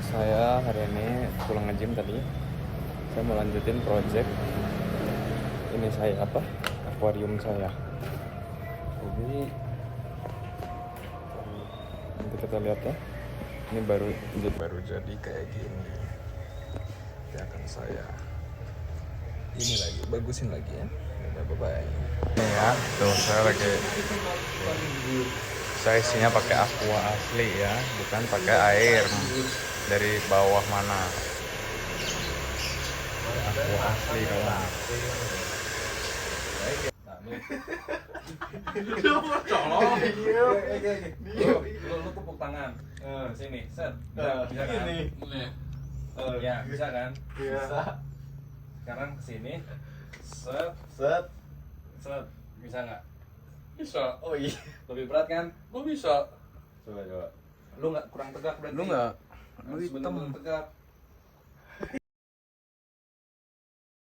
Saya hari ini pulang nge-gym tadi. Saya mau lanjutin project ini saya akuarium saya. Jadi nanti kita lihat ya. Ini baru jadi kayak gini. Nanti akan saya ini lagi bagusin lagi ya. Bye. Ini ya, tuh saya isinya pakai aqua asli ya, bukan pakai air dari bawah mana. Aqua asli kawan. Lu tepuk tangan. Sini, set. Bisa kan? Ya, bisa kan? Bisa. Sekarang kesini. Set, Set. set. Bisa nggak? Bisa. Oh iya. Lebih berat kan? Lu bisa. Coba. Lu nggak kurang tegak berarti. Lu nggak? Lu Harus hitam. bener-bener tegak.